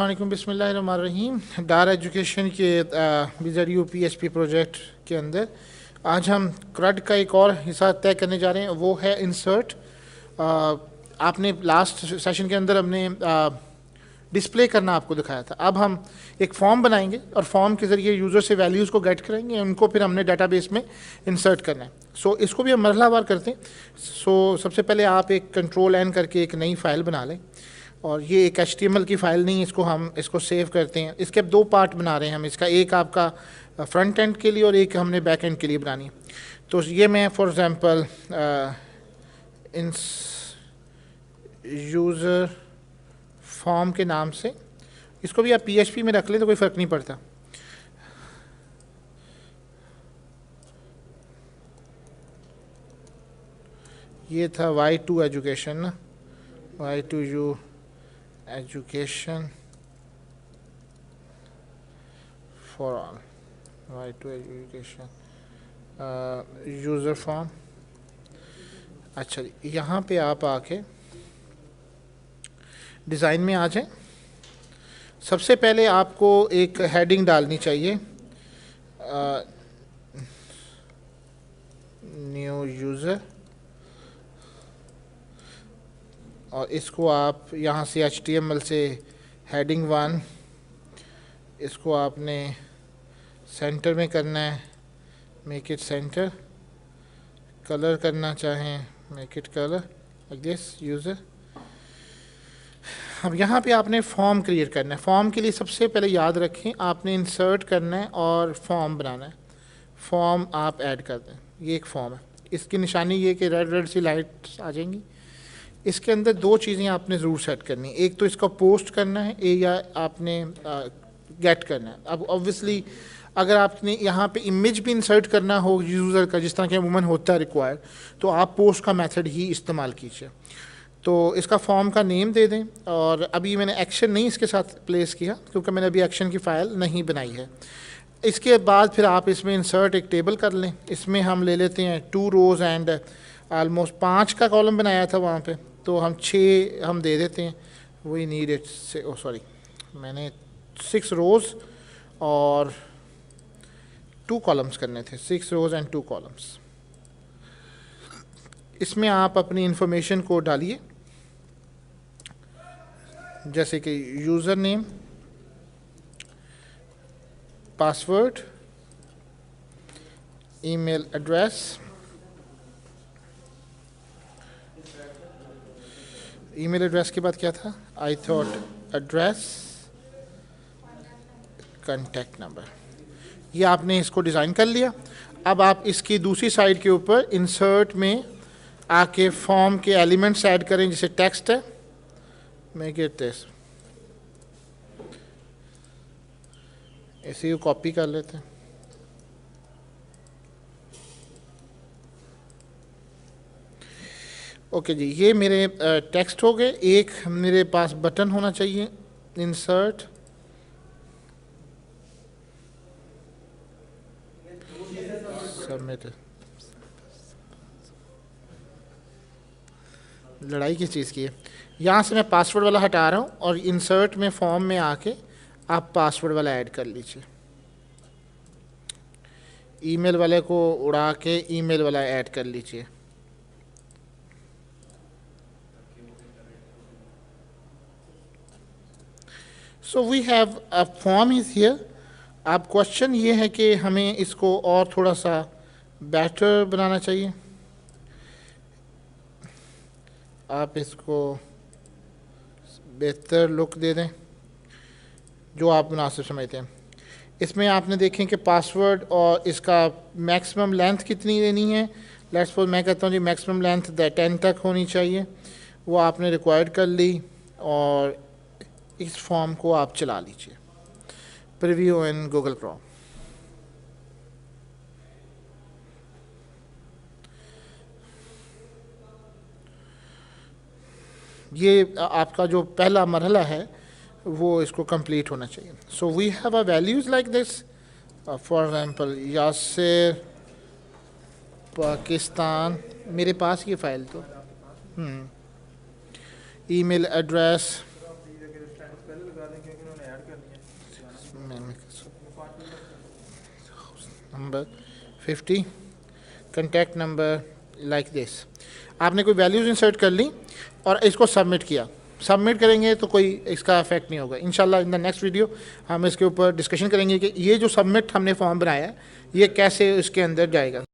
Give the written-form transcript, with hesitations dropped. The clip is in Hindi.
वालेकुम, बिस्मिल्लाहिर्रहमानिर्रहीम। डार एजुकेशन के BZU PHP प्रोजेक्ट के अंदर आज हम CRUD का एक और हिस्सा तय करने जा रहे हैं, वो है इंसर्ट। आपने लास्ट सेशन के अंदर हमने डिस्प्ले करना आपको दिखाया था। अब हम एक फॉर्म बनाएंगे और फॉर्म के ज़रिए यूज़र से वैल्यूज़ को गेट करेंगे, उनको फिर हमने डाटाबेस में इंसर्ट करना है। सो इसको भी हम मरहलावार करते हैं। सबसे पहले आप एक Ctrl+N करके एक नई फ़ाइल बना लें, और ये एक HTML की फ़ाइल नहीं, इसको सेव करते हैं। इसके अब दो पार्ट बना रहे हैं हम इसका, एक आपका फ्रंट एंड के लिए और एक हमने बैक एंड के लिए बनानी है। तो ये मैं फॉर एग्ज़ाम्पल यूज़र फॉर्म के नाम से, इसको भी आप PHP में रख लें तो कोई फ़र्क नहीं पड़ता। ये था Y2 एजुकेशन ना, Y2U education for all, Y2 education user form. अच्छा जी, यहाँ पे आप आके डिज़ाइन में आ जाएं। सबसे पहले आपको एक हेडिंग डालनी चाहिए, न्यू यूज़र, और इसको आप यहाँ से HTML से हेडिंग 1, इसको आपने सेंटर में करना है, मेक इट सेंटर। कलर करना चाहें, make it colour like this user. अब यहाँ पे आपने फॉर्म क्रिएट करना है। फॉर्म के लिए सबसे पहले याद रखें, आपने इंसर्ट करना है और फॉर्म बनाना है। फॉर्म आप ऐड कर दें, ये एक फॉर्म है। इसकी निशानी ये कि रेड रेड सी लाइट्स आ जाएंगी। इसके अंदर दो चीज़ें आपने ज़रूर सेट करनी है, एक तो इसका पोस्ट करना है, या आपने गेट करना है। अब ऑब्वियसली अगर आपने यहाँ पे इमेज भी इंसर्ट करना हो यूज़र का, जिस तरह के अमूमन होता है रिक्वायर्ड, तो आप पोस्ट का मेथड ही इस्तेमाल कीजिए। तो इसका फॉर्म का नेम दे दें, और अभी मैंने एक्शन नहीं इसके साथ प्लेस किया क्योंकि मैंने अभी एक्शन की फ़ाइल नहीं बनाई है। इसके बाद फिर आप इसमें इंसर्ट एक टेबल कर लें। इसमें हम ले लेते हैं 2 रोज़ एंड आलमोस्ट 5 का कॉलम बनाया था वहाँ पे, तो हम 6 हम दे देते हैं। वी नीड इट से, ओ सॉरी, मैंने 6 रोज़ और 2 कॉलम्स करने थे, 6 रोज़ एंड 2 कॉलम्स। इसमें आप अपनी इंफॉर्मेशन को डालिए, जैसे कि user name, password, email address, email address के बाद क्या था, I thought address, contact number. ये आपने इसको डिज़ाइन कर लिया। अब आप इसकी दूसरी साइड के ऊपर इंसर्ट में आके फॉर्म के एलिमेंट्स ऐड करें, जैसे टेक्स्ट है, मेक इट दिस, इसी को कॉपी कर लेते हैं। ओके जी, ये मेरे टेक्स्ट हो गए। एक मेरे पास बटन होना चाहिए, इंसर्ट, सबमिट। लड़ाई किस चीज़ की है? यहाँ से मैं पासवर्ड वाला हटा रहा हूँ और इंसर्ट में फॉर्म में आके आप पासवर्ड वाला ऐड कर लीजिए। ईमेल वाले को उड़ा के ईमेल वाला ऐड कर लीजिए। So we have a form is here. अब क्वेश्चन ये है कि हमें इसको और थोड़ा सा बेटर बनाना चाहिए। आप इसको बेहतर लुक दे दें, जो आप मुनासिब समझते हैं। इसमें आपने देखें कि पासवर्ड और इसका मैक्सिमम लेंथ कितनी लेनी है। लेट्स सपोज मैं कहता हूँ जी मैक्सिमम लेंथ 10 तक होनी चाहिए, वो आपने रिक्वायर्ड कर ली, और इस फॉर्म को आप चला लीजिए, प्रीव्यू इन गूगल क्रोम। ये आपका जो पहला मरहला है वो इसको कंप्लीट होना चाहिए। So we have a values like this, for example Yasir Pakistan, मेरे पास ये फ़ाइल तो email address number 50 contact number like this. आपने कोई वैल्यूज़ इंसर्ट कर ली और इसको सबमिट किया। सबमिट करेंगे तो कोई इसका इफेक्ट नहीं होगा। इंशाल्लाह इन द नेक्स्ट वीडियो हम इसके ऊपर डिस्कशन करेंगे कि ये जो सबमिट हमने फॉर्म बनाया है ये कैसे इसके अंदर जाएगा।